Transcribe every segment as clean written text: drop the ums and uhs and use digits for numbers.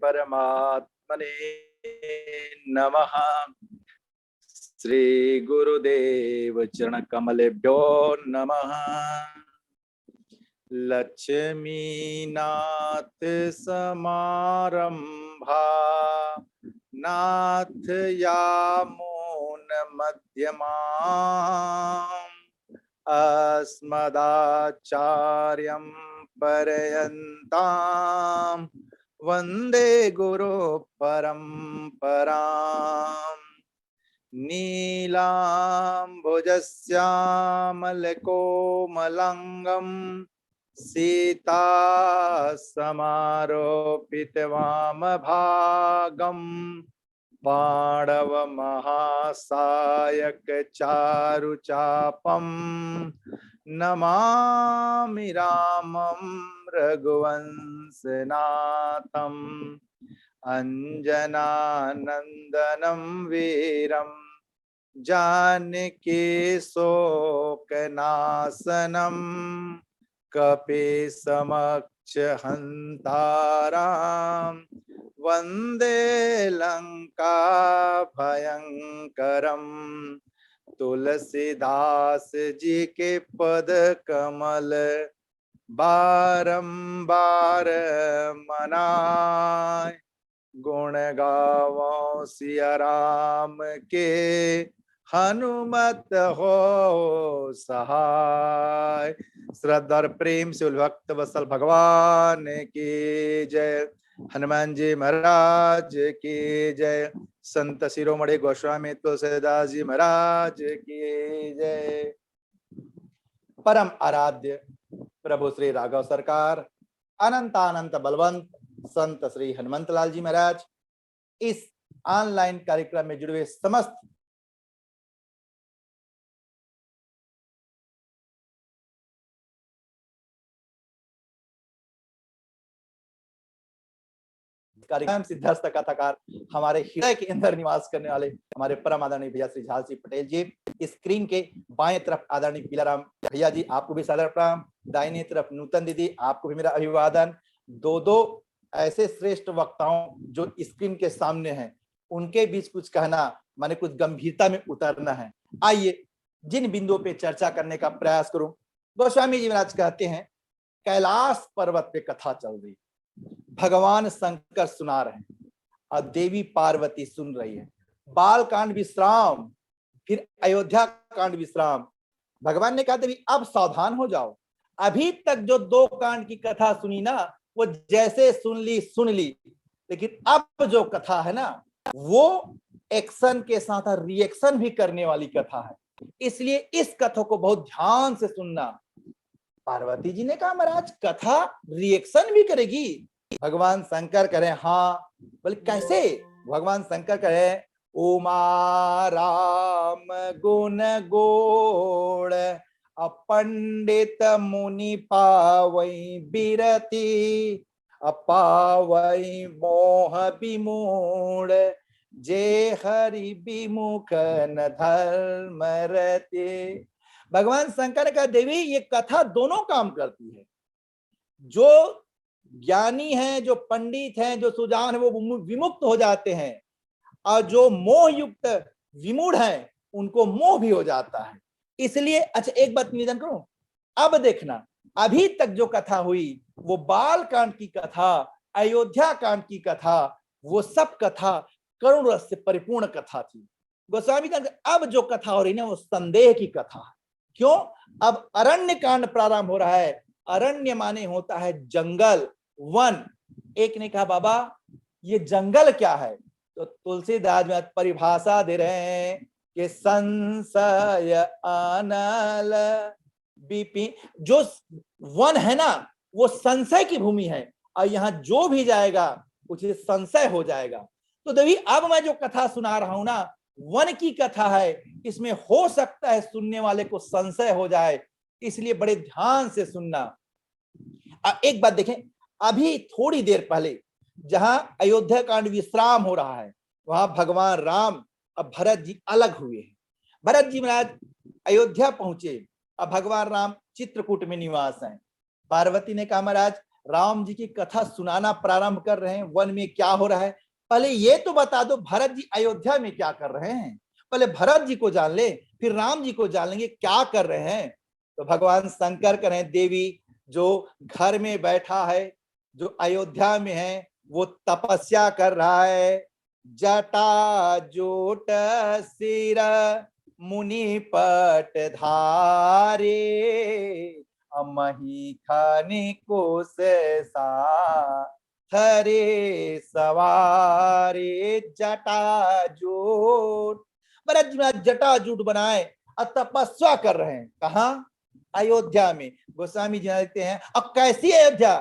परमात्मने नमः। श्री गुरुदेव चरण कमलेभ्यो नमः। लक्ष्मीनाथ समारंभा नाथ यामोन मध्यमाम् अस्मदाचार्यं पर्यन्ताम् वंदे गुरु परंपराम्। नीलाम्बुजश्यामलकोमलाङ्गं सीता समारोपितवामभागं पाण्डवमहासायकचारुचापं नमामि रामं रघुवंशनाथम्। अंजनानंदनं वीरं जानकी शोकनाशनं कपीसमक्ष हन्तारां वन्दे लंका भयंकरं। तुलसीदास जी के पद कमल बारंबार मनाए, गुण गावो सिया राम के हनुमत हो सहाय। श्रद्धा और प्रेम से भक्त वत्सल भगवान की जय। हनुमान जी महाराज की जय। संत शिरोमणि गोस्वामी तुलसीदास जी महाराज की जय। परम आराध्य प्रभु श्री राघव सरकार, अनंत बलवंत संत श्री हनुमंत लाल जी महाराज, इस ऑनलाइन कार्यक्रम में जुड़े हुए समस्त कार्यक्रम सिद्धार्थ कथाकार, हमारे हृदय के अंदर निवास करने वाले हमारे परम आदरणीय भैया श्री झाल सिंह पटेल जी। स्क्रीन के बाएं तरफ आदरणीय पीलाराम भैया जी, आपको भी सादर प्रणाम। दाहिने तरफ नूतन दीदी, आपको भी मेरा अभिवादन। दो ऐसे श्रेष्ठ वक्ताओं जो स्क्रीन के सामने हैं, उनके बीच कुछ कहना माने कुछ गंभीरता में उतरना है। आइए जिन बिंदुओं पे चर्चा करने का प्रयास करूं। गोस्वामी जी महाराज कहते हैं, कैलाश पर्वत पे कथा चल रही, भगवान शंकर सुना रहे हैं और देवी पार्वती सुन रही है। बाल कांड विश्राम, फिर अयोध्या कांड विश्राम। भगवान ने कहा देवी अब सावधान हो जाओ, अभी तक जो दो कांड की कथा सुनी ना, वो जैसे सुन ली, लेकिन अब जो कथा है ना, वो एक्शन के साथ रिएक्शन भी करने वाली कथा है। इसलिए इस कथा को बहुत ध्यान से सुनना। पार्वती जी ने कहा महाराज कथा रिएक्शन भी करेगी? भगवान शंकर करें हाँ। बोले कैसे? भगवान शंकर करें, उमा राम गुण गोड़ अपंडित मुनि पावई बिरती, अपावई मोह विमूढ़ जे हरि विमुख न धर्म रते। भगवान शंकर का देवी ये कथा दोनों काम करती है। जो ज्ञानी हैं, जो पंडित हैं, जो सुजान है, वो विमुक्त हो जाते हैं, और जो मोह युक्त विमूढ़ हैं, उनको मोह भी हो जाता है। इसलिए अच्छा एक बात निवेदन करूं, अब देखना, अभी तक जो कथा हुई वो बाल कांड की कथा, अयोध्या कांड की कथा, वो सब कथा करुण रस से परिपूर्ण कथा थी। गोस्वामी जी अब जो कथा हो रही ना वो संदेह की कथा है। क्यों? अब अरण्य कांड प्रारंभ हो रहा है। अरण्य माने होता है जंगल, वन। एक ने कहा बाबा ये जंगल क्या है? तो तुलसीदास में परिभाषा दे रहे हैं कि संशय अनल विपिन, जो वन है ना वो संशय की भूमि है, और यहाँ जो भी जाएगा उसे संशय हो जाएगा। तो देवी अब मैं जो कथा सुना रहा हूं ना वन की कथा है, इसमें हो सकता है सुनने वाले को संशय हो जाए, इसलिए बड़े ध्यान से सुनना। एक बात देखें, अभी थोड़ी देर पहले जहां अयोध्या कांड विश्राम हो रहा है वहां भगवान राम अब भरत जी अलग हुए हैं। भरत जी महाराज अयोध्या पहुंचे, अब भगवान राम चित्रकूट में निवास हैं। पार्वती ने कहा महाराज राम जी की कथा सुनाना प्रारंभ कर रहे हैं, वन में क्या हो रहा है, पहले ये तो बता दो भरत जी अयोध्या में क्या कर रहे हैं। पहले भरत जी को जान ले फिर राम जी को जान लेंगे क्या कर रहे हैं। तो भगवान शंकर कह रहे हैं देवी जो घर में बैठा है, जो अयोध्या में है, वो तपस्या कर रहा है। जटा जोट सिर मुनि पट धारे, अमही खनि कोस सा थरे सवारे। जटा जूट, भरत जी जटा जूट बनाए और तपस्या कर रहे हैं। कहा? अयोध्या में। गोस्वामी जी लिखते हैं अब कैसी अयोध्या?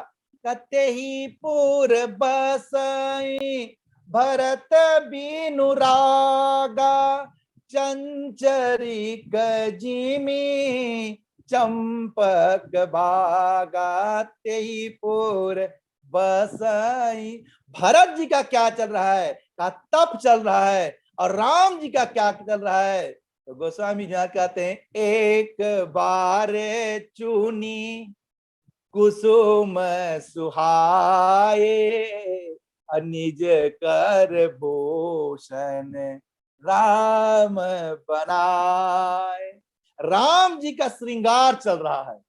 कहते ही पुर बसई भरत बिनु रागा, चंचरी जिमी चंपक बागा। तेही पुर बसई, भरत जी का क्या चल रहा है? का तप चल रहा है। और राम जी का क्या चल रहा है? तो गोस्वामी जी कहते हैं एक बार चुनी कुसुम सुहाए, निज कर भूषण राम बनाए। राम जी का श्रृंगार चल रहा है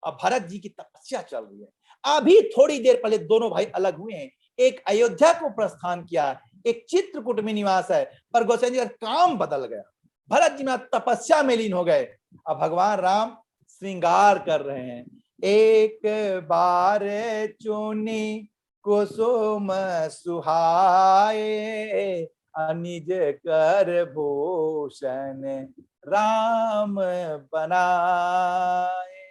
और भरत जी की तपस्या चल रही है। अभी थोड़ी देर पहले दोनों भाई अलग हुए हैं, एक अयोध्या को प्रस्थान किया, एक चित्रकूट में निवास है, पर गोस्वामी जी का काम बदल गया। भरत जी में तपस्या में लीन हो गए, अब भगवान राम श्रृंगार कर रहे हैं। एक बार चुनी कुसुम सुहाए, निज कर भूषण राम बनाए।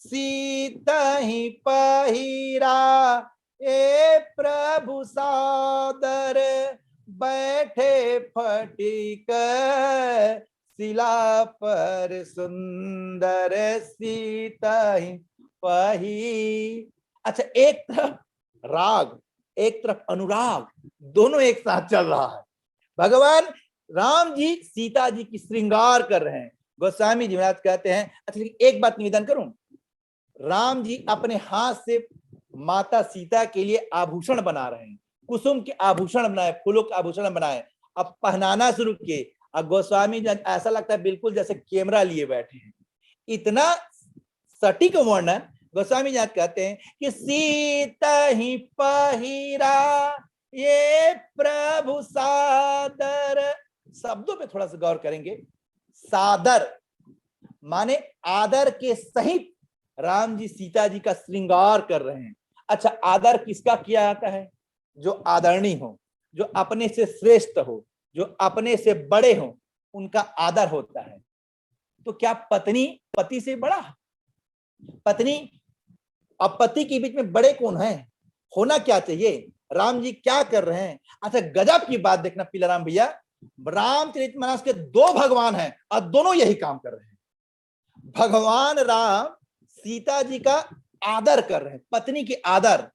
सीता ही पहिरा ए प्रभु सादर, बैठे फटिक शिला पर सुंदर। सीता ही पही, अच्छा एक तरफ राग एक तरफ अनुराग, दोनों एक साथ चल रहा है। भगवान राम जी सीता जी की श्रृंगार कर रहे हैं। गोस्वामी जी महाराज कहते हैं, अच्छा एक बात निवेदन करूं, राम जी अपने हाथ से माता सीता के लिए आभूषण बना रहे हैं, कुसुम के आभूषण बनाए, फूलों के आभूषण बनाए, अब पहनाना शुरू किए। अब गोस्वामी जी ऐसा लगता है बिल्कुल जैसे कैमरा लिए बैठे हैं, इतना सटीक वर्णन। गोस्वामी जी कहते हैं कि सीता ही पहिरा ये प्रभु सादर, शब्दों पे थोड़ा सा गौर करेंगे। सादर माने आदर के सहित राम जी सीता जी का श्रृंगार कर रहे हैं। अच्छा आदर किसका किया जाता है? जो आदरणीय हो, जो अपने से श्रेष्ठ हो, जो अपने से बड़े हो, उनका आदर होता है। तो क्या पत्नी पति से बड़ा? पत्नी और पति के बीच में बड़े कौन है? होना क्या चाहिए? राम जी क्या कर रहे हैं? अच्छा गजब की बात देखना पीलाराम भैया, रामचरितमानस के दो भगवान हैं और दोनों यही काम कर रहे हैं। भगवान राम सीता जी का आदर कर रहे हैं, पत्नी की आदर।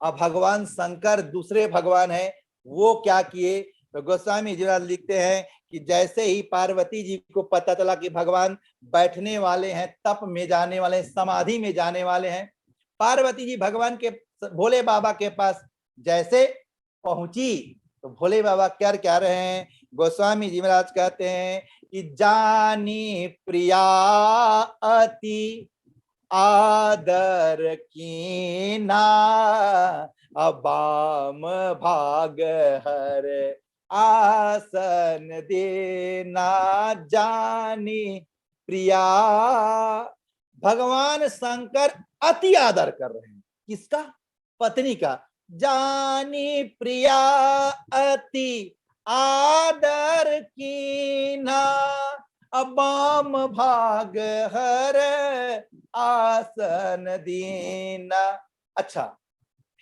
और भगवान शंकर दूसरे भगवान हैं, वो क्या किए? तो गोस्वामी जी लिखते हैं कि जैसे ही पार्वती जी को पता चला कि भगवान बैठने वाले हैं, तप में जाने वाले हैं, समाधि में जाने वाले हैं, पार्वती जी भगवान के भोले बाबा के पास जैसे पहुंची तो भोले बाबा क्या रहे हैं? गोस्वामी जी महाराज कहते हैं कि जानी प्रिया अति आदर कीना, अबाम भाग हर आसन देना जानी प्रिया। भगवान शंकर अति आदर कर रहे हैं किसका? पत्नी का। जानी प्रिया अति आदर कीना, अबाम भाग हर आसन दीना। अच्छा,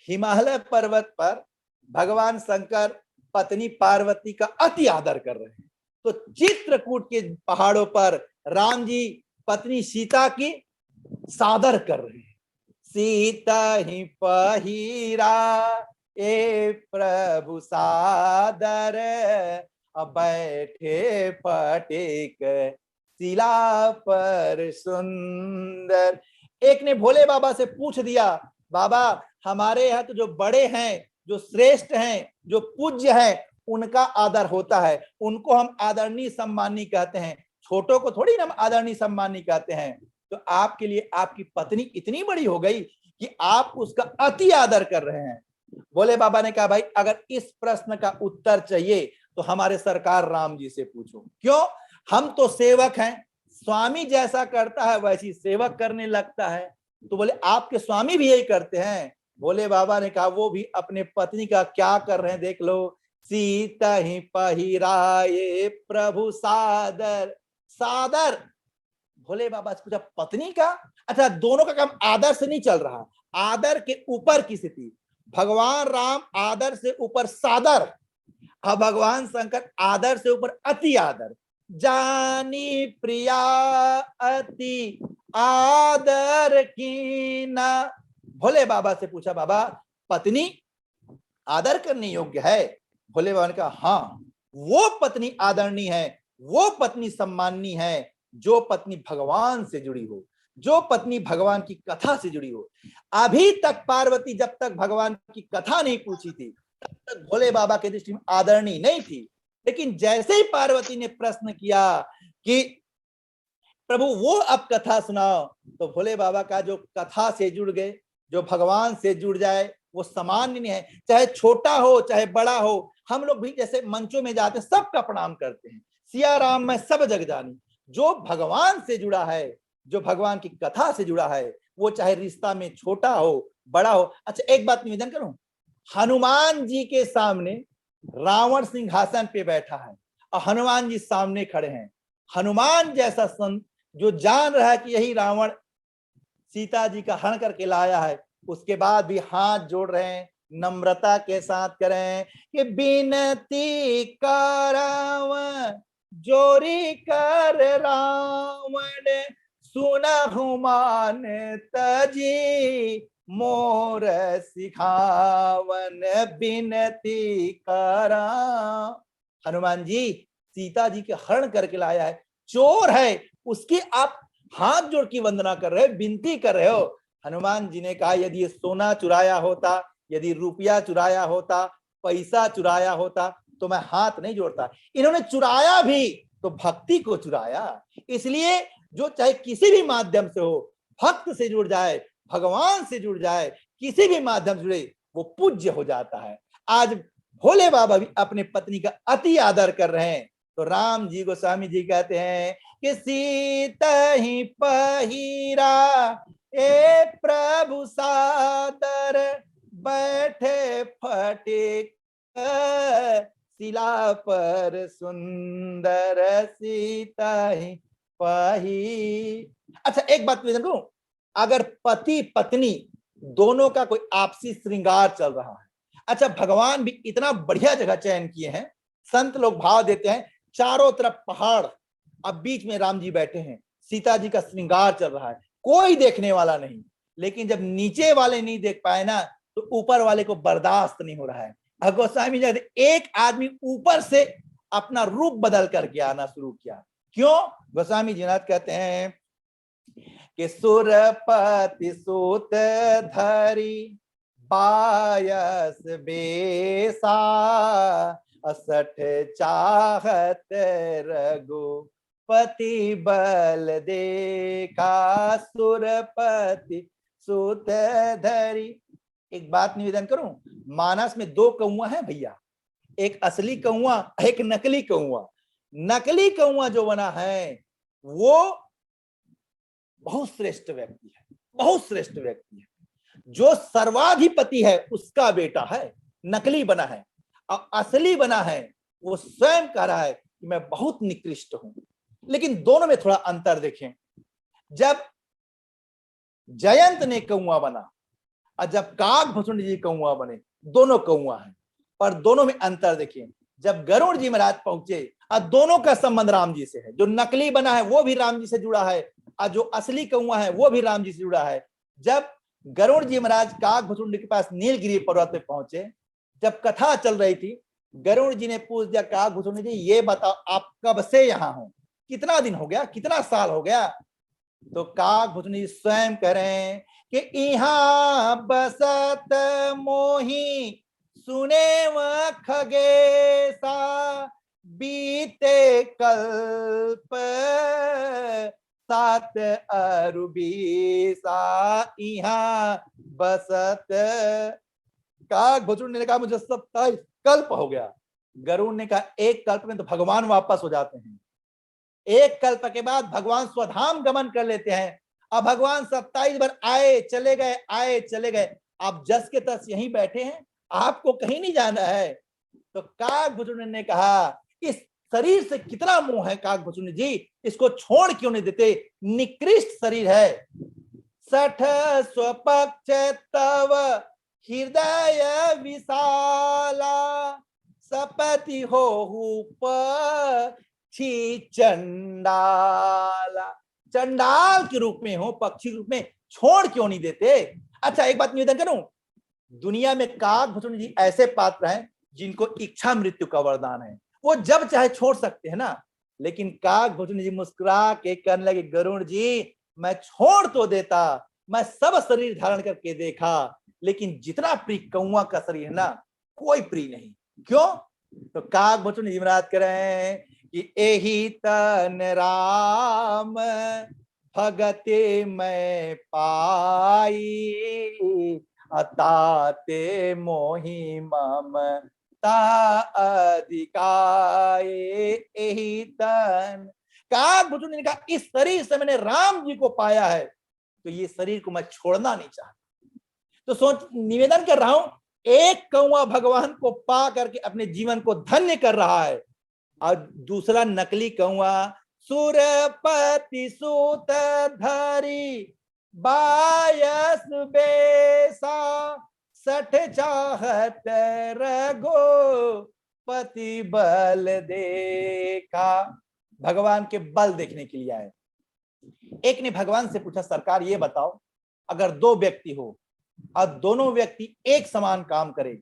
हिमालय पर्वत पर भगवान शंकर पत्नी पार्वती का अति आदर कर रहे हैं, तो चित्रकूट के पहाड़ों पर राम जी पत्नी सीता की सादर कर रहे हैं। सीता ही पहिरा ए प्रभु सादर, बैठे फटेक शिला पर सुंदर। एक ने भोले बाबा से पूछ दिया, बाबा हमारे यहाँ तो जो बड़े हैं, जो श्रेष्ठ हैं, जो पूज्य हैं, उनका आदर होता है, उनको हम आदरणीय सम्मानी कहते हैं, छोटों को थोड़ी ना हम आदरणीय सम्मानी कहते हैं। तो आपके लिए आपकी पत्नी इतनी बड़ी हो गई कि आप उसका अति आदर कर रहे हैं। भोले बाबा ने कहा, भाई अगर इस प्रश्न का उत्तर चाहिए तो हमारे सरकार राम जी से पूछो। क्यों? हम तो सेवक हैं, स्वामी जैसा करता है वैसी सेवक करने लगता है। तो बोले आपके स्वामी भी यही करते हैं? भोले बाबा ने कहा, वो भी अपने पत्नी का क्या कर रहे हैं देख लो। सीता ही पहिराए प्रभु सादर। सादर भोले बाबा से पूछा, पत्नी का? अच्छा, दोनों का काम आदर से नहीं चल रहा, आदर के ऊपर की स्थिति। भगवान राम आदर से ऊपर सादर, अब भगवान शंकर आदर से ऊपर अति आदर। जानी प्रिया अति आदर कीना। भोले बाबा से पूछा, बाबा पत्नी आदर करने योग्य है? भोले बाबा ने कहा, हाँ, वो पत्नी आदरणीय है, वो पत्नी सम्माननीय है जो पत्नी भगवान से जुड़ी हो, जो पत्नी भगवान की कथा से जुड़ी हो। अभी तक पार्वती जब तक भगवान की कथा नहीं पूछी थी तब तक भोले बाबा की दृष्टि में आदरणीय नहीं थी। लेकिन जैसे ही पार्वती ने प्रश्न किया कि प्रभु वो अब कथा सुनाओ, तो भोले बाबा का जो कथा से जुड़ गए, जो भगवान से जुड़ जाए, वो सामान्य नहीं है, चाहे छोटा हो चाहे बड़ा हो। हम लोग भी जैसे मंचों में जाते हैं सबका प्रणाम करते हैं, सिया राम मैं सब जग जानी। जो भगवान से जुड़ा है, जो भगवान की कथा से जुड़ा है, वो चाहे रिश्ता में छोटा हो बड़ा हो। अच्छा, एक बात निवेदन करूं, हनुमान जी के सामने रावण सिंहासन पे बैठा है और हनुमान जी सामने खड़े हैं। हनुमान जैसा संत जो जान रहा है कि यही रावण सीता जी का हरण करके लाया है, उसके बाद भी हाथ जोड़ रहे हैं, नम्रता के साथ करें कि बिनती कराव जोरी कर रावण, सुना हुमान तजी मोर सिखावन, बिनती करा। हनुमान जी सीता जी के हरण करके लाया है, चोर है, उसकी आप हाथ जोड़ की वंदना कर रहे हो, विनती कर रहे हो। हनुमान जी ने कहा, यदि ये सोना चुराया होता, यदि रुपया चुराया होता, पैसा चुराया होता तो मैं हाथ नहीं जोड़ता। इन्होंने चुराया भी तो भक्ति को चुराया। इसलिए जो चाहे किसी भी माध्यम से हो, भक्त से जुड़ जाए, भगवान से जुड़ जाए, किसी भी माध्यम से जुड़े, वो पूज्य हो जाता है। आज भोले बाबा भी अपने पत्नी का अति आदर कर रहे हैं। तो राम जी गोस्वामी जी कहते हैं कि सीता ही पहिरा ए प्रभु सादर, बैठे फटे शिला पर सुंदर, सीता ही पही। अच्छा, एक बात निवेदन करूं, अगर पति पत्नी दोनों का कोई आपसी श्रृंगार चल रहा है, अच्छा भगवान भी इतना बढ़िया जगह चयन किए हैं, संत लोग भाव देते हैं, चारों तरफ पहाड़, अब बीच में राम जी बैठे हैं, सीता जी का श्रृंगार चल रहा है, कोई देखने वाला नहीं। लेकिन जब नीचे वाले नहीं देख पाए ना, तो ऊपर वाले को बर्दाश्त नहीं हो रहा है। गोस्वामी जी एक आदमी ऊपर से अपना रूप बदल करके आना शुरू किया। क्यों? गोस्वामी जी नाथ कहते हैं कि सुरपति सूत धरी पायस बेसा, 68 चाहत रघु पति बल देखा सुरपति सुत धरी। एक बात निवेदन करूं, मानस में दो कौआ है भैया, एक असली कौआ, एक नकली कौआ। नकली कौआ जो बना है वो बहुत श्रेष्ठ व्यक्ति है, बहुत श्रेष्ठ व्यक्ति है। जो सर्वाधिपति है उसका बेटा है, नकली बना है। और असली बना है वो स्वयं कह रहा है कि मैं बहुत निकृष्ट हूं। लेकिन दोनों में थोड़ा अंतर देखें। जब जयंत ने कौआ बना और जब काकभूषण जी कौआ बने, दोनों कौआ हैं, पर दोनों में अंतर देखिए। जब गरुड़ जी महाराज पहुंचे और दोनों का संबंध राम जी से है, जो नकली बना है वो भी राम जी से जुड़ा है और जो असली कौआ है वो भी राम जी से जुड़ा है। जब गरुड़ जी महाराज काकभूषण के पास नीलगिरी पर्वत पे पहुंचे, जब कथा चल रही थी, गरुड़ जी ने पूछ दिया काकभूषण जी ये बताओ आप कब से यहाँ हो, कितना दिन हो गया, कितना साल हो गया? तो काकभूषण जी स्वयं कह रहे हैं कि यहाँ बसत मोही सुने व खगेसा बीते कल्प सात अरुबीसा यहाँ बसत। काकभूषण ने कहा मुझे 27 कल्प हो गया। गरुड़ ने कहा एक कल्प में तो भगवान वापस हो जाते हैं, एक कल्प के बाद भगवान स्वधाम गमन कर लेते हैं। अब भगवान 27 बार आए चले गए, आए चले गए, आप जस के तस यहीं बैठे हैं, आपको कहीं नहीं जाना है। तो काकभूषण ने कहा इस शरीर से कितना मोह है काकभूषण जी, इसको छोड़ क्यों नहीं देते, निकृष्ट शरीर है। 60 स्वपक्ष तव हृदय विशाला सपति हो पक्षी चंडाला। चंडाल के रूप में हो, पक्षी रूप में, छोड़ क्यों नहीं देते? अच्छा एक बात निवेदन करूं, दुनिया में काकभूषण जी ऐसे पात्र हैं जिनको इच्छा मृत्यु का वरदान है, वो जब चाहे छोड़ सकते हैं ना। लेकिन काकभूषण जी मुस्कुरा के कहने लगे गरुड़ जी मैं छोड़ तो देता, मैं सब शरीर धारण करके देखा, लेकिन जितना प्रिय कौआ का शरीर है ना, कोई प्रिय नहीं। क्यों? तो काकभूषण जी महाराज कह रहे हैं कि एही तन राम भगते मैं पाई अताते मोहि ममता अधिकाए। एही तन, काकभूषण ने कहा इस शरीर से मैंने राम जी को पाया है, तो ये शरीर को मैं छोड़ना नहीं चाहता। तो सोच, निवेदन कर रहा हूं, एक कौआ भगवान को पा करके अपने जीवन को धन्य कर रहा है और दूसरा नकली कौआ सुरपति सूत धरी बायस बेसा 60 चाहत रघो पति बल देखा। भगवान के बल देखने के लिए आए। एक ने भगवान से पूछा सरकार ये बताओ अगर दो व्यक्ति हो और दोनों व्यक्ति एक समान काम करे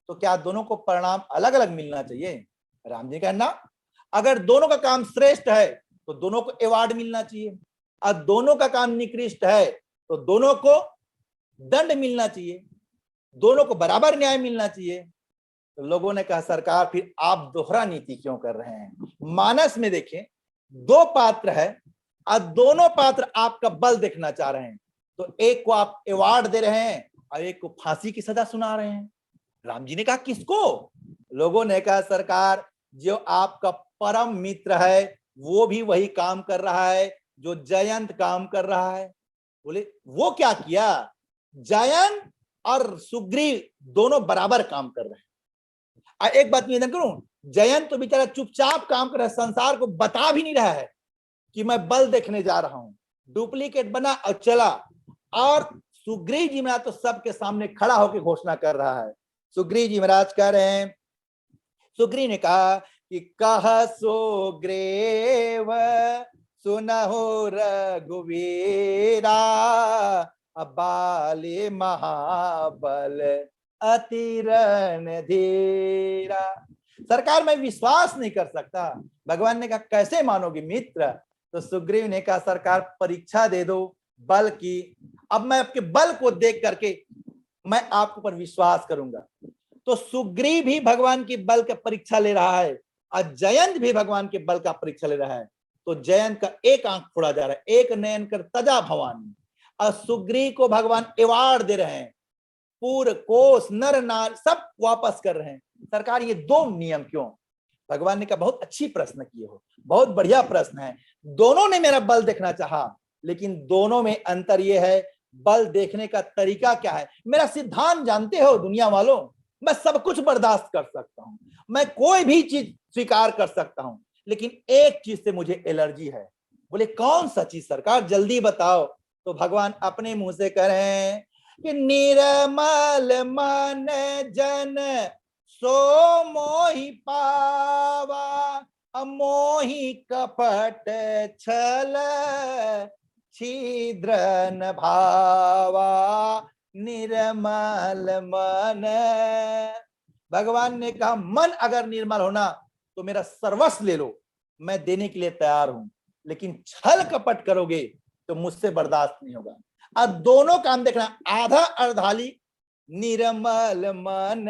तो क्या दोनों को परिणाम अलग अलग मिलना चाहिए? राम जी कहना अगर दोनों का काम श्रेष्ठ है तो दोनों को अवार्ड मिलना चाहिए, और दोनों का काम निकृष्ट है तो दोनों को दंड मिलना चाहिए, दोनों को बराबर न्याय मिलना चाहिए। तो लोगों ने कहा सरकार फिर आप दोहरा नीति क्यों कर रहे हैं? मानस में देखें दो पात्र है और दोनों पात्र आपका बल देखना चाह रहे हैं, तो एक को आप अवार्ड दे रहे हैं और एक को फांसी की सजा सुना रहे हैं। राम जी ने कहा किसको? लोगों ने कहा सरकार जो आपका परम मित्र है वो भी वही काम कर रहा है जो जयंत काम कर रहा है। बोले वो क्या किया? जयंत और सुग्रीव दोनों बराबर काम कर रहे हैं। एक बात निवेदन करूं, जयंत तो बेचारा चुपचाप काम कर रहा है, संसार को बता भी नहीं रहा है कि मैं बल देखने जा रहा हूं, डुप्लीकेट बना और चला। और सुग्रीव जी महाराज तो सबके सामने खड़ा होकर घोषणा कर रहा है। सुग्रीव जी महाराज कह रहे हैं, सुग्रीव ने कहा कि कह सुग्रीव सुनहु रघुवीरा बाले महाबल अति रणधीरा। सरकार मैं विश्वास नहीं कर सकता। भगवान ने कहा कैसे मानोगे मित्र? तो सुग्रीव ने कहा सरकार परीक्षा दे दो बल की, अब मैं आपके बल को देख करके मैं आपके ऊपर विश्वास करूंगा। तो सुग्रीव भी भगवान की बल का परीक्षा ले रहा है और जयंत भी भगवान के बल का परीक्षा ले रहा है। तो जयंत का एक आंख फोड़ा जा रहा है, एक नयन कर तजा भवानी, और सुग्रीव को भगवान अवार्ड दे रहे हैं, पूर कोस नर नार सब वापस कर रहे हैं। सरकार ये दो नियम क्यों? भगवान ने कहा बहुत अच्छी प्रश्न किए हो, बहुत बढ़िया प्रश्न है। दोनों ने मेरा बल देखना चाहा, लेकिन दोनों में अंतर यह है बल देखने का तरीका क्या है। मेरा सिद्धांत जानते हो दुनिया वालों, मैं सब कुछ बर्दाश्त कर सकता हूं, मैं कोई भी चीज स्वीकार कर सकता हूं, लेकिन एक चीज से मुझे एलर्जी है। बोले कौन सा चीज सरकार, जल्दी बताओ। तो भगवान अपने मुंह से करें कि निर्मल मन जन सो मोहि पावा, अमोहि कपट छल छिद्र न भावा, निर्मल मन। भगवान ने कहा मन अगर निर्मल होना तो मेरा सर्वस्व ले लो, मैं देने के लिए तैयार हूं, लेकिन छल कपट करोगे तो मुझसे बर्दाश्त नहीं होगा। अब दोनों काम देखना, आधा अर्धाली निर्मल मन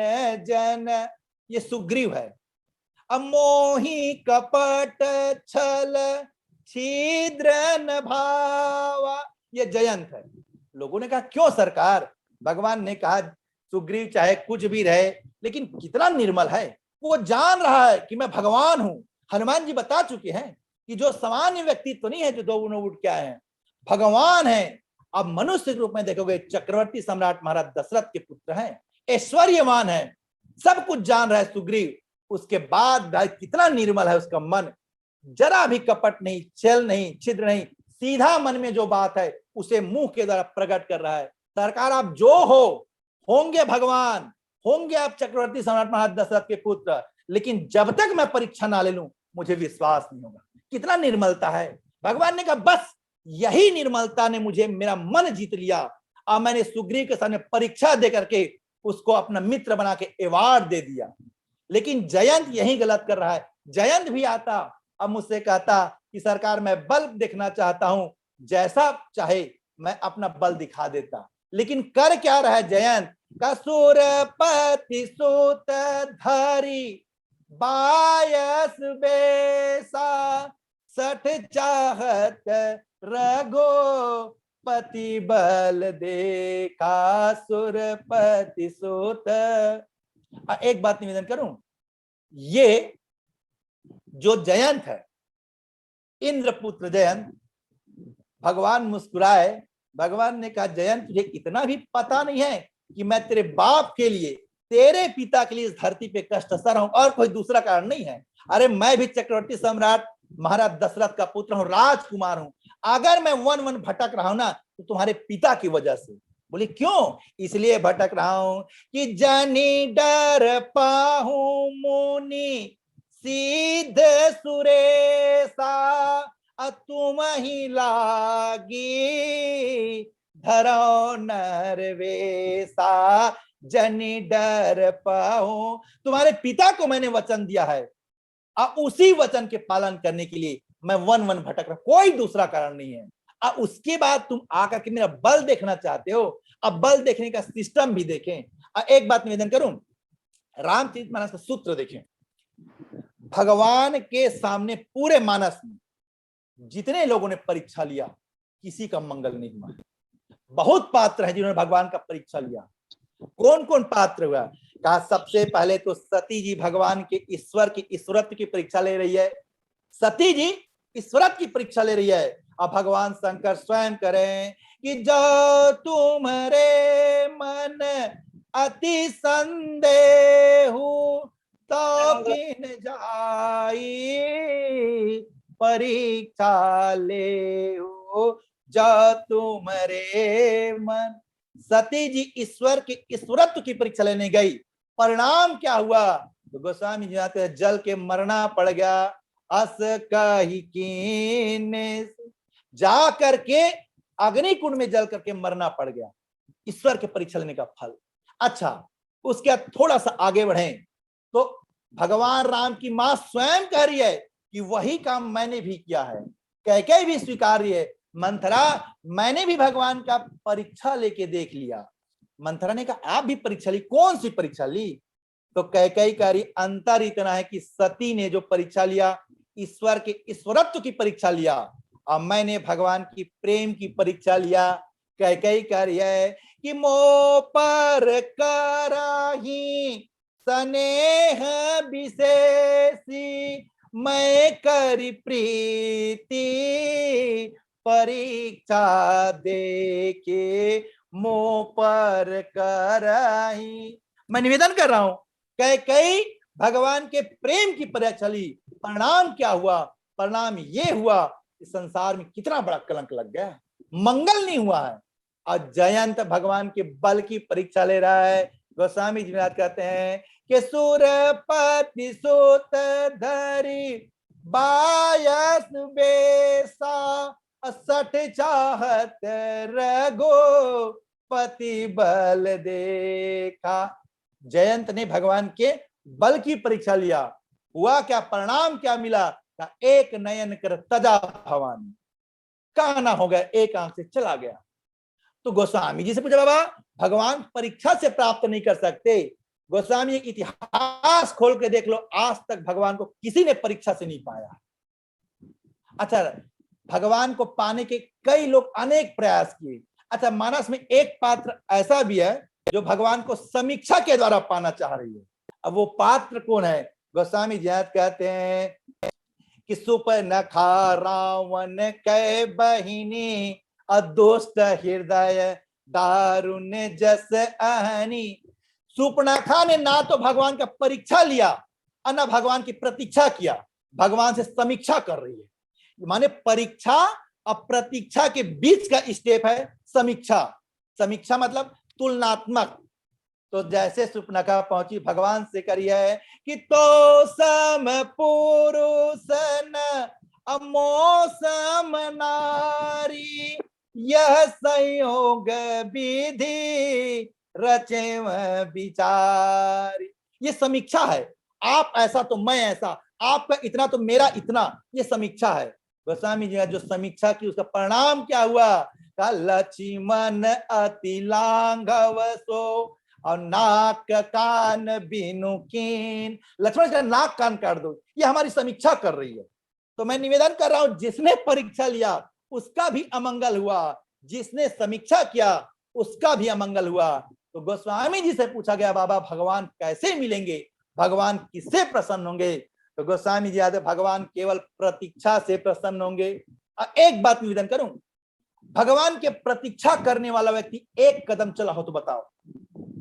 जन, ये सुग्रीव है, अमोही कपट छल छिद्र न भावा, ये जयंत है। लोगों ने कहा क्यों सरकार? भगवान ने कहा सुग्रीव चाहे कुछ भी रहे, लेकिन कितना निर्मल है, वो जान रहा है कि मैं भगवान हूं। हनुमान जी बता चुके हैं कि जो सामान्य व्यक्ति तो नहीं है जो दो गुण उठ के आए हैं, भगवान है। अब मनुष्य के रूप में देखोगे चक्रवर्ती सम्राट महाराज दशरथ के पुत्र हैं, ऐश्वर्यवान है, सब कुछ जान रहा है सुग्रीव, उसके बाद भाई कितना निर्मल है उसका मन, जरा भी कपट नहीं, छल नहीं, छिद्र नहीं, सीधा मन में जो बात है उसे मुंह के द्वारा प्रकट कर रहा है। सरकार आप जो होंगे भगवान, होंगे आप चक्रवर्ती सम्राट महाराज दशरथ के पुत्र, लेकिन जब तक मैं परीक्षा ना ले लूं मुझे विश्वास नहीं होगा। कितना निर्मलता है। भगवान ने कहा बस यही निर्मलता ने मुझे मेरा मन जीत लिया, और मैंने सुग्रीव के सामने परीक्षा दे करके उसको अपना मित्र बना के अवार्ड दे दिया। लेकिन जयंत यही गलत कर रहा है। जयंत भी आता, अब मुझसे कहता कि सरकार मैं बल देखना चाहता हूं, जैसा चाहे मैं अपना बल दिखा देता, लेकिन कर क्या रहा है जयंत? कसुरपति सुत धरी बायस बेसा, सठ चाहत रघो पति बल देखा, सुरपति सुत। एक बात निवेदन करूं, ये जो जयंत है, इंद्रपुत्र जयंत, भगवान मुस्कुराए। भगवान ने कहा जयंत तुझे इतना भी पता नहीं है कि मैं तेरे बाप के लिए, तेरे पिता के लिए इस धरती पे कष्ट सह हूं, और कोई दूसरा कारण नहीं है। अरे मैं भी चक्रवर्ती सम्राट महाराज दशरथ का पुत्र हूं, राजकुमार हूं। अगर मैं वन वन भटक रहा हूं ना तो तुम्हारे पिता की वजह से। बोले क्यों? इसलिए भटक रहा हूं कि जनी डर पाहू मुनि सीध सुरेसा, तुम ही लागी धरो नरवेसा, जनी डर पाहू। तुम्हारे पिता को मैंने वचन दिया है, और उसी वचन के पालन करने के लिए मैं वन वन भटक रहा, कोई दूसरा कारण नहीं है। और उसके बाद तुम आकर के मेरा बल देखना चाहते हो। अब बल देखने का सिस्टम भी देखें। और एक बात निवेदन करूं, रामचरितमानस का सूत्र देखें। भगवान के सामने पूरे मानस में जितने लोगों ने परीक्षा लिया, किसी का मंगल नहीं हुआ। बहुत पात्र हैं जिन्होंने भगवान का परीक्षा लिया। कौन कौन पात्र हुआ? कहा सबसे पहले तो सती जी भगवान के ईश्वर की ईश्वरत्व की परीक्षा ले रही है। सती जी ईश्वरत्व की परीक्षा ले रही है। अब भगवान शंकर स्वयं करें कि जो तुम्हारे मन अति संदेह तो किन जाई परीक्षा ले हो, जो तुम्हारे मन। सती जी ईश्वर की ईश्वरत्व की परीक्षा लेने गई, परिणाम क्या हुआ? तो गोस्वामी जी आते हैं जल के मरना पड़ गया। अस कही कीने, जा करके अग्निकुंड में जल करके मरना पड़ गया। ईश्वर के परीक्षा लेने का फल। अच्छा, उसके बाद थोड़ा सा आगे बढ़े तो भगवान राम की मां स्वयं कह रही है कि वही काम मैंने भी किया है। कैकेयी भी स्वीकार रही है, मंथरा मैंने भी भगवान का परीक्षा लेके देख लिया। मंथरा ने कहा आप भी परीक्षा ली? कौन सी परीक्षा ली? तो कैकेयी कह रही अंतर इतना है कि सती ने जो परीक्षा लिया ईश्वर के ईश्वरत्व की परीक्षा लिया और मैंने भगवान की प्रेम की परीक्षा लिया। कह करिए कि मो पर कराही स्नेह विशेषी, मैं करी प्रीति परीक्षा देके मो पर कराही। मैं निवेदन कर रहा हूं, कई भगवान के प्रेम की परीक्षा ली। परिणाम क्या हुआ? परिणाम ये हुआ कि संसार में कितना बड़ा कलंक लग गया, मंगल नहीं हुआ है। और जयंत भगवान के बल की परीक्षा ले रहा है। गोस्वामी जी महाराज कहते हैं कि सुरपति सुत धरी बायस बेसा, 60 चाहत रघो पति बल देखा। जयंत ने भगवान के बल की परीक्षा लिया। हुआ क्या? परिणाम क्या मिला? एक नयन कर तजा भवानी, काना हो गया, एक आंख से चला गया। तो गोस्वामी जी से पूछा, बाबा भगवान परीक्षा से प्राप्त नहीं कर सकते? गोस्वामी इतिहास खोल के देख लो, आज तक भगवान को किसी ने परीक्षा से नहीं पाया। अच्छा, भगवान को पाने के कई लोग अनेक प्रयास किए। अच्छा, मानस में एक पात्र ऐसा भी है जो भगवान को समीक्षा के द्वारा पाना चाह रही है। अब वो पात्र कौन है? गोस्वामी जी कहते हैं कि सुपर्णखा रावण कै बहिनी, अदोष्ट हृदय दारुण जस अहनी। सुपर्णखा ने ना तो भगवान का परीक्षा लिया और ना भगवान की प्रतीक्षा किया, भगवान से समीक्षा कर रही है। माने परीक्षा और प्रतीक्षा के बीच का स्टेप है समीक्षा। समीक्षा मतलब तुलनात्मक। तो जैसे सुपर्णखा पहुंची भगवान से करी है कि तो सम पुरुष न अमोसम नारी, यह संयोग विधि रचे विचारी। ये समीक्षा है, आप ऐसा तो मैं ऐसा, आपका इतना तो मेरा इतना, ये समीक्षा है। गोस्वामी जी ने जो समीक्षा की उसका परिणाम क्या हुआ? लक्ष्मण अति लांघव सो और नाक कान बिनु कीन। लक्ष्मण का नाक कान काट दो, ये हमारी समीक्षा कर रही है। तो मैं निवेदन कर रहा हूं, जिसने परीक्षा लिया उसका भी अमंगल हुआ, जिसने समीक्षा किया उसका भी अमंगल हुआ। तो गोस्वामी जी से पूछा गया, बाबा भगवान कैसे मिलेंगे, भगवान किससे प्रसन्न होंगे? तो गोस्वामी जी आते, भगवान केवल प्रतीक्षा से प्रसन्न होंगे। एक बात निवेदन करूं, भगवान के प्रतीक्षा करने वाला व्यक्ति एक कदम चला हो तो बताओ।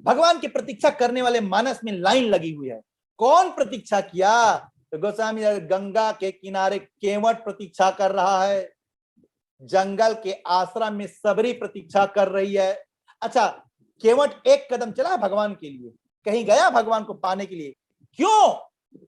भगवान की प्रतीक्षा करने वाले मानस में लाइन लगी हुई है। कौन प्रतीक्षा किया? तो गोस्वामी गंगा के किनारे केवट प्रतीक्षा कर रहा है, जंगल के आश्रम में सबरी प्रतीक्षा कर रही है। अच्छा, केवट एक कदम चला भगवान के लिए, कहीं गया भगवान को पाने के लिए? क्यों?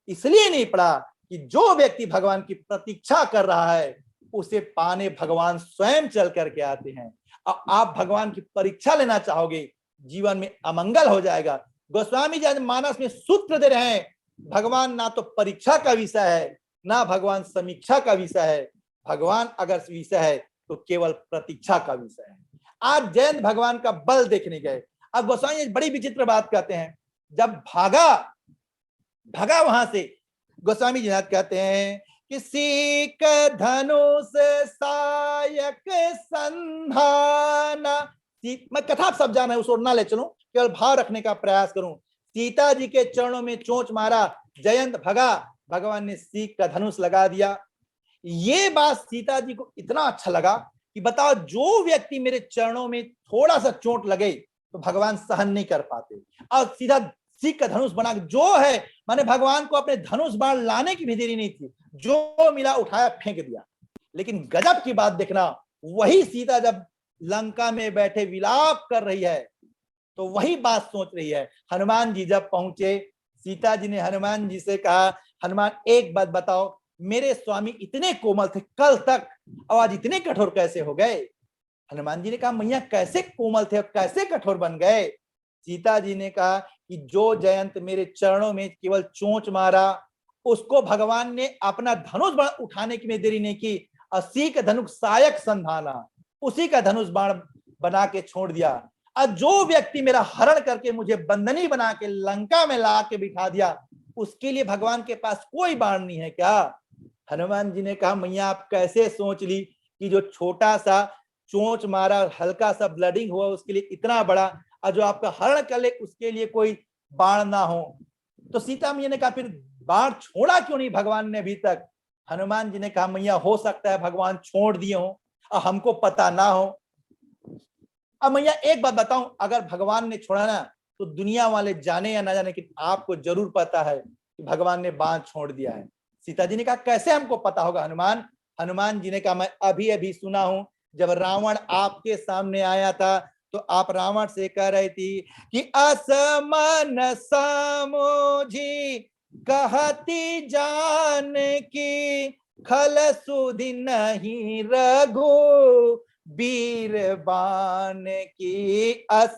इसलिए नहीं पड़ा कि जो व्यक्ति भगवान की प्रतीक्षा कर रहा है उसे पाने भगवान स्वयं चल करके आते हैं। अब आप भगवान की परीक्षा लेना चाहोगे, जीवन में अमंगल हो जाएगा। गोस्वामी जी मानस में सूत्र दे रहे हैं, भगवान ना तो परीक्षा का विषय है ना भगवान समीक्षा का विषय है। भगवान अगर विषय है तो केवल प्रतीक्षा का विषय है। आज जयंत भगवान का बल देखने गए। अब गोस्वामी जी बड़ी विचित्र बात कहते हैं, जब भागा वहां से, गोस्वामी जी कहते हैं कि सीक धनुष सायक संधाना। मैं कथा सब जाना है, उस ओर ना ले चलूं, केवल भाव रखने का प्रयास करूं। सीता जी के चरणों में चोंच मारा, जयंत भगा, भगवान ने सीक का धनुष लगा दिया। ये बात सीता जी को इतना अच्छा लगा कि बताओ, जो व्यक्ति मेरे चरणों में थोड़ा सा चोट लगे तो भगवान सहन नहीं कर पाते, और सीधा सीक का धनुष बना जो है, माने भगवान को अपने धनुष बाण लाने की भी देरी नहीं थी, जो मिला उठाया फेंक दिया। लेकिन गजब की बात देखना, वही सीता जब लंका में बैठे विलाप कर रही है तो वही बात सोच रही है। हनुमान जी जब पहुंचे, सीता जी ने हनुमान जी से कहा, हनुमान एक बात बताओ, मेरे स्वामी इतने कोमल थे कल तक, और आज इतने कठोर कैसे हो गए? हनुमान जी ने कहा, मैया कैसे कोमल थे और कैसे कठोर बन गए? सीता जी ने कहा कि जो जयंत मेरे चरणों में केवल चोंच मारा, उसको भगवान ने अपना धनुष बाण उठाने की में देरी नहीं की, अस्सी का धनुष सायक संधाना, उसी का धनुष बाण बना के छोड़ दिया। और जो व्यक्ति मेरा हरण करके मुझे बंदनी बना के लंका में ला के बिठा दिया, उसके लिए भगवान के पास कोई बाण नहीं है क्या? हनुमान जी ने कहा मैया आप कैसे सोच ली कि जो छोटा सा चोंच मारा, हल्का सा ब्लडिंग हुआ, उसके लिए इतना बड़ा, और जो आपका हरण कर ले उसके लिए कोई बाण ना हो। तो सीता मैया ने कहा फिर बाण छोड़ा क्यों नहीं भगवान ने अभी तक? हनुमान जी ने कहा मैया हो सकता है भगवान छोड़ दिए हो और हमको पता ना हो। अब मैया एक बात बताऊं, अगर भगवान ने छोड़ा ना तो दुनिया वाले जाने या ना जाने, कि आपको जरूर पता है कि भगवान ने बाण छोड़ दिया है। सीता जी ने कहा कैसे हमको पता होगा हनुमान? हनुमान जी ने कहा मैं अभी अभी सुना हूं, जब रावण आपके सामने आया था तो आप रावण से कह रही थी कि असमन सामोझी कहती जान की खल सुधि नहीं रघु वीर बान की अस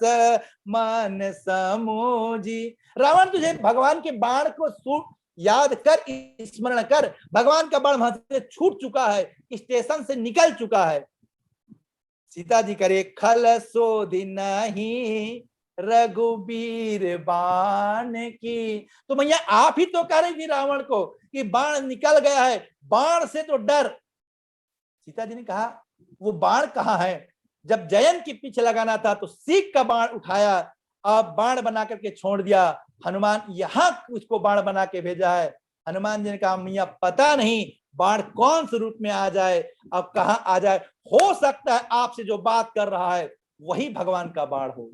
मन समूझी। रावण तुझे भगवान के बाण को याद कर, स्मरण कर, भगवान का बाण वहां से छूट चुका है, स्टेशन से निकल चुका है। सीता जी करे खल सोधि नहीं रघुबीर बाण की। तो मैया आप ही तो कह रही थी रावण को कि बाण निकल गया है, बाण से तो डर। सीता जी ने कहा वो बाण कहाँ है? जब जयंत के पीछे लगाना था तो सीख का बाण उठाया, अब बाण बना करके छोड़ दिया। हनुमान यहां उसको बाण बना के भेजा है। हनुमान जी ने कहा मियां पता नहीं बाण कौन से रूप में आ जाए, अब कहां आ जाए, हो सकता है आपसे जो बात कर रहा है वही भगवान का बाण हो।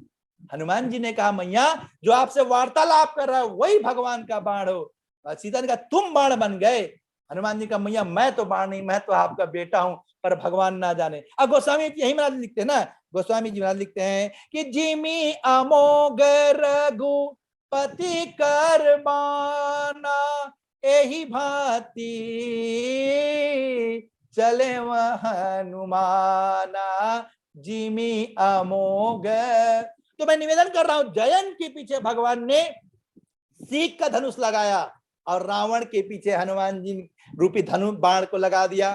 हनुमान जी ने कहा मैया जो आपसे वार्तालाप कर रहा है वही भगवान का बाण हो। सीता ने कहा तुम बाण बन गए? हनुमान जी का मैया मैं तो बाण नहीं, मैं तो आपका बेटा हूं, पर भगवान ना जाने। अब गोस्वामी यही महाराज लिखते हैं ना, गोस्वामी जी महाराज लिखते हैं कि जिमी अमोघ रघुपति कर बाना एही भांति चले वह हनुमाना जिमी अमोघ। तो मैं निवेदन कर रहा हूं जयंत के पीछे भगवान ने सीख का धनुष लगाया और रावण के पीछे हनुमान जी रूपी धनु बाण को लगा दिया।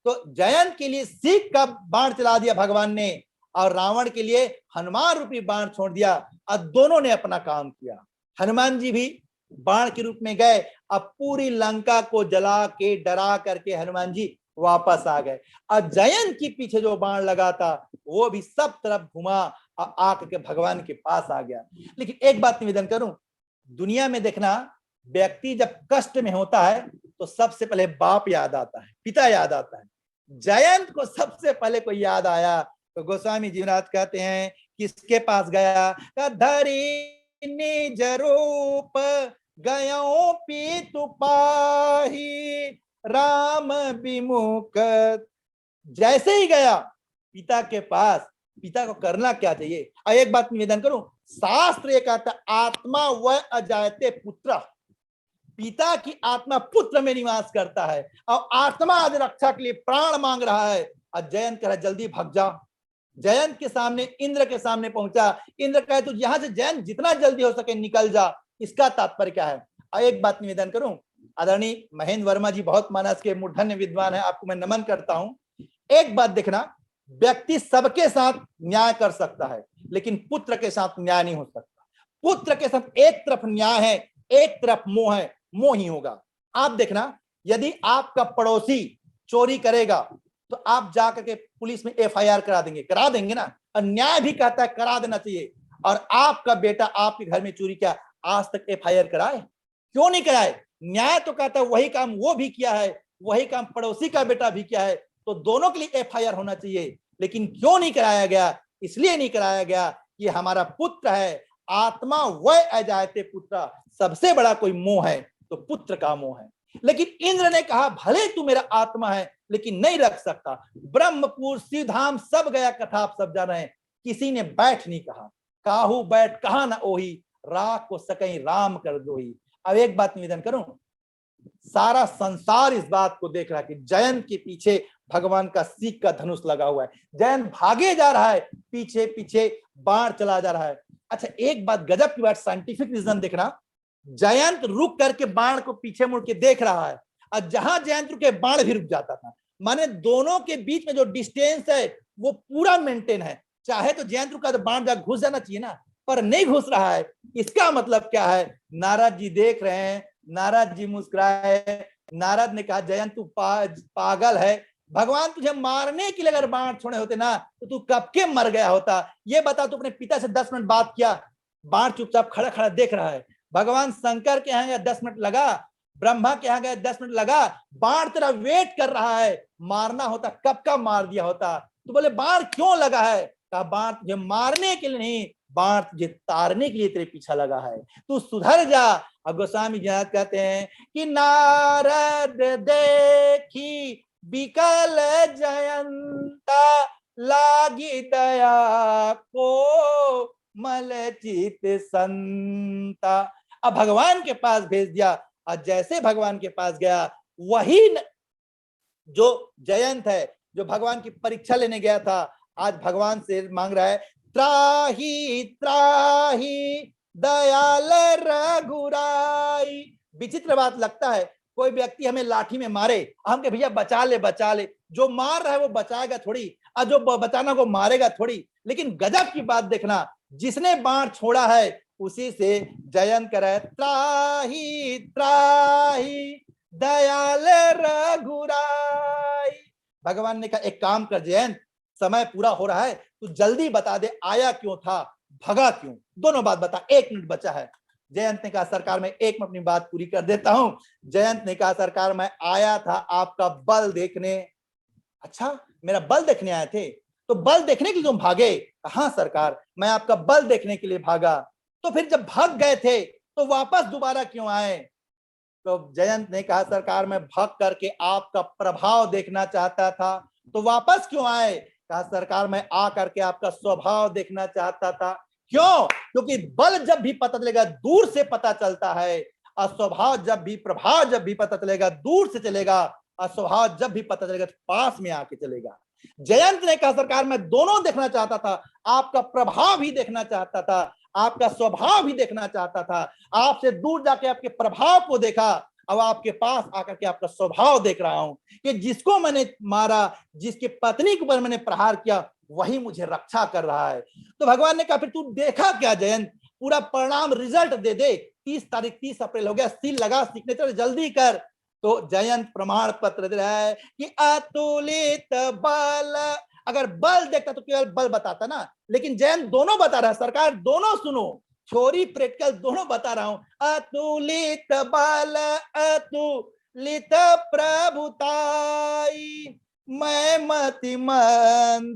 तो जयंत के लिए सीख का बाण चला दिया भगवान ने और रावण के लिए हनुमान रूपी बाण छोड़ दिया, और दोनों ने अपना काम किया। हनुमान जी भी बाण के रूप में गए, अब पूरी लंका को जला के डरा करके हनुमान जी वापस आ गए। और जयंत के पीछे जो बाण लगा था वो भी सब तरफ घुमा और आकर के भगवान के पास आ गया। लेकिन एक बात निवेदन करूं, दुनिया में देखना व्यक्ति जब कष्ट में होता है तो सबसे पहले बाप याद आता है, पिता याद आता है। जयंत को सबसे पहले कोई याद आया तो गोस्वामी जी महाराज कहते हैं किसके पास गया? धरी निज रूप गयो पीतु पाही राम विमुख। जैसे ही गया पिता के पास, पिता को करना क्या चाहिए? और एक बात निवेदन करूं, शास्त्र ये कहता आत्मा व अजायते पुत्र, पिता की आत्मा पुत्र में निवास करता है और आत्मा आज रक्षा के लिए प्राण मांग रहा है। और जयंत कह रहा है जल्दी भाग जा। जयंत के सामने इंद्र के सामने पहुंचा, इंद्र कहे तो यहां से जयंत जितना जल्दी हो सके निकल जा। इसका तात्पर्य क्या है? और एक बात निवेदन करूं, आदरणीय महेंद्र वर्मा जी बहुत मानस के मूर्धन्य विद्वान है, आपको मैं नमन करता हूं। एक बात देखना, व्यक्ति सबके साथ न्याय कर सकता है लेकिन पुत्र के साथ न्याय नहीं हो सकता। पुत्र के साथ एक तरफ न्याय है, एक तरफ मोह है, मोह ही होगा। आप देखना यदि आपका पड़ोसी चोरी करेगा तो आप जाकर के पुलिस में एफआईआर करा देंगे, करा देंगे ना, और न्याय भी कहता है करा देना चाहिए। और आपका बेटा आपके घर में चोरी किया, आज तक एफआईआर कराए? क्यों नहीं कराए? न्याय तो कहता है वही काम वो भी किया है, वही काम पड़ोसी का बेटा भी किया है, तो दोनों के लिए एफआईआर होना चाहिए। लेकिन क्यों नहीं कराया गया? इसलिए नहीं कराया गया कि हमारा पुत्र है, आत्मा वह अजायते पुत्र, सबसे बड़ा कोई मोह है तो पुत्र का मोह है। लेकिन इंद्र ने कहा भले तू मेरा आत्मा है लेकिन नहीं रख सकता। ब्रह्मपुर सिधाम सब गया कथा आप सब जान रहे हैं, किसी ने बैठ नहीं कहा, काहू बैठ कहा ना ओही, राख को सकई राम कर दोही। अब एक बात निवेदन करूं, सारा संसार इस बात को देख रहा है कि जयंत के पीछे भगवान का सीख का धनुष लगा हुआ है, जयंत भागे जा रहा है, पीछे पीछे बाण चला जा रहा है। अच्छा एक बात गजब की बात, साइंटिफिक रीजन देखना, जयंत रुक करके बाण को पीछे मुड़ के देख रहा है और जहां जयंत रुके बाण भी रुक जाता था। माने दोनों के बीच में जो डिस्टेंस है वो पूरा मेंटेन है। चाहे तो जयंत रुका तो बाण जा घुस जाना चाहिए ना, पर नहीं घुस रहा है। इसका मतलब क्या है? नारद जी देख रहे हैं, नारद जी मुस्कुराए, नारद ने कहा जयंत तू पागल है, भगवान तुझे मारने के लिए अगर बाण छोड़े होते ना तो तू कब के मर गया होता। ये बता, तू अपने पिता से 10 मिनट बात किया, बाण चुपचाप खड़ा खड़ा देख रहा है। भगवान शंकर के यहाँ गया 10 मिनट लगा, ब्रह्मा के यहाँ गया 10 मिनट लगा, बाण तेरा वेट कर रहा है, मारना होता कब का मार दिया होता। तो बोले बाण क्यों लगा है? कहा बाण तुझे मारने के लिए नहीं, बाण तुझे तारने के लिए तेरे पीछा लगा है, तू सुधर जा। अब गोस्वामी जी कहते हैं कि नारद देखी बिकल जयंता, लागी दया को मलचित संता। अब भगवान के पास भेज दिया, और जैसे भगवान के पास गया, वही जो जयंत है, जो भगवान की परीक्षा लेने गया था, आज भगवान से मांग रहा है त्राही त्राही दयाल रघुराई। विचित्र बात लगता है, कोई व्यक्ति हमें लाठी में मारे, हम के भैया बचा ले बचा ले, जो मार रहा है वो बचाएगा थोड़ी, और जो बचाना को मारेगा थोड़ी। लेकिन गजब की बात देखना, जिसने बाण छोड़ा है उसी से जयंत करे त्राही त्राही दयाल रघुराई। भगवान ने कहा एक काम कर जयंत, समय पूरा हो रहा है, तू जल्दी बता दे आया क्यों था, भगा क्यों, दोनों बात बता, 1 मिनट बचा है। जयंत ने कहा सरकार मैं 1 मिनट अपनी बात पूरी कर देता हूं। जयंत ने कहा सरकार मैं आया था आपका बल देखने। अच्छा, मेरा बल देखने आए थे? तो बल देखने के लिए तुम भागे? हाँ सरकार, मैं आपका बल देखने के लिए भागा। तो फिर जब भाग गए थे तो वापस दोबारा क्यों आए? तो जयंत ने कहा सरकार मैं भाग करके आपका प्रभाव देखना चाहता था। तो वापस क्यों आए? कहा सरकार मैं आ करके आपका स्वभाव देखना चाहता था। क्यों? क्योंकि बल जब भी पता चलेगा दूर से पता चलता है, और स्वभाव जब भी, प्रभाव जब भी पता चलेगा दूर से चलेगा, और स्वभाव जब भी पता चलेगा तो पास में आके चलेगा। जयंत ने कहा सरकार मैं दोनों देखना चाहता था, आपका प्रभाव भी देखना चाहता था, आपका स्वभाव भी देखना चाहता था। आपसे दूर जाके आपके प्रभाव को देखा, अब आपके पास आकर के आपका स्वभाव देख रहा हूं कि जिसको मैंने मारा, जिसकी पत्नी के ऊपर मैंने प्रहार किया, वही मुझे रक्षा कर रहा है। तो भगवान ने कहा फिर तू देखा क्या जयंत, पूरा परिणाम रिजल्ट दे दे। 30 तारीख 30 अप्रैल हो गया, सील लगा, सिग्नेचर जल्दी कर। तो जयंत प्रमाण पत्र दे रहा है कि अतुलित बल, अगर बल देखता तो केवल बल बताता ना, लेकिन जयंत दोनों बता रहा है सरकार, दोनों सुनो, थ्योरी प्रैक्टिकल दोनों बता रहा हूं। अतुलित बल अतुलित प्रभुताई, मैं मति मंद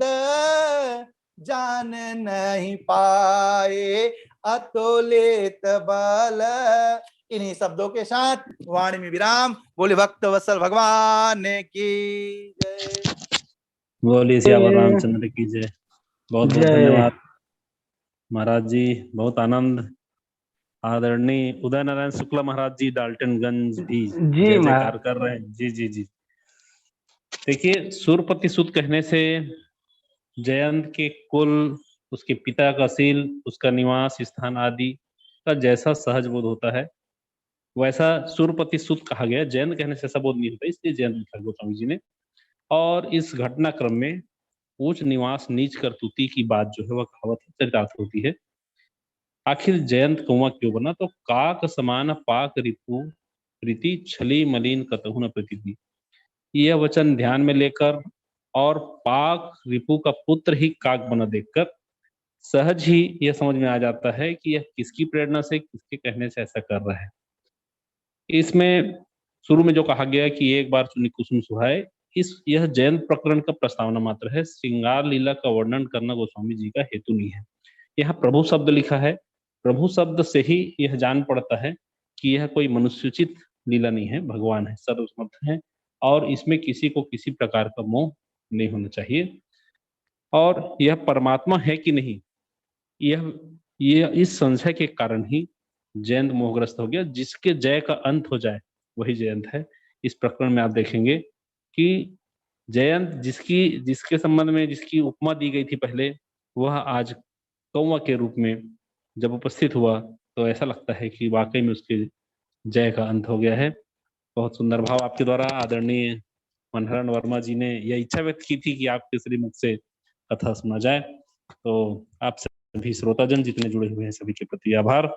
जान नहीं पाए, अतुलित बल। इन्हीं शब्दों के साथ वाणी में विराम। बोले भक्त वत्सल भगवान की जय। बोलिए सियावर रामचंद्र की जय। बहुत बहुत धन्यवाद महाराज जी, बहुत आनंद। आदरणीय उदय नारायण शुक्ला महाराज जी डाल्टनगंज भी जय जयकार कर रहे हैं। जी जी जी। देखिए, सूरपति सुत कहने से जयंत के कुल, उसके पिता का शील, उसका निवास स्थान आदि का जैसा सहज बोध होता है, वैसा सूरपति सुत कहा गया। जयंत कहने से ऐसा बोध नहीं होता, इसलिए जयंत लिखा गोस्वामी जी ने। और इस घटनाक्रम में ऊंच निवास नीच करतूती की बात जो है वह कहावत चरितार्थ होती है। आखिर जयंत कौवा क्यों बना? तो काक समान पाक रिपु प्रीति छली मलिन कतहु न प्रतीति, यह वचन ध्यान में लेकर और पाक रिपु का पुत्र ही काक बना देखकर सहज ही यह समझ में आ जाता है कि यह किसकी प्रेरणा से, किसके कहने से ऐसा कर रहा है। इसमें शुरू में जो कहा गया कि एक बार चुनी कुसुम सुहाए, यह जयंत प्रकरण का प्रस्तावना मात्र है। श्रृंगार लीला का वर्णन करना गोस्वामी जी का हेतु नहीं है। यहाँ प्रभु शब्द लिखा है, प्रभु शब्द से ही यह जान पड़ता है कि यह कोई मनुष्योचित लीला नहीं है, भगवान है, सर्वसमर्थ है, और इसमें किसी को किसी प्रकार का मोह नहीं होना चाहिए। और यह परमात्मा है कि नहीं, यह इस संशय के कारण ही जयंत मोहग्रस्त हो गया। जिसके जय का अंत हो जाए वही जयंत है। इस प्रकरण में आप देखेंगे कि जयंत जिसके संबंध में जिसकी उपमा दी गई थी पहले, वह आज कौवा के रूप में जब उपस्थित हुआ तो ऐसा लगता है कि वाकई में उसके जय का अंत हो गया है। बहुत सुंदर भाव आपके द्वारा आदरणीय मनहरण वर्मा जी ने यह इच्छा व्यक्त की थी कि आपके श्री मुख से कथा सुना जाए। तो आप सभी श्रोताजन जितने जुड़े हुए हैं सभी के प्रति आभार।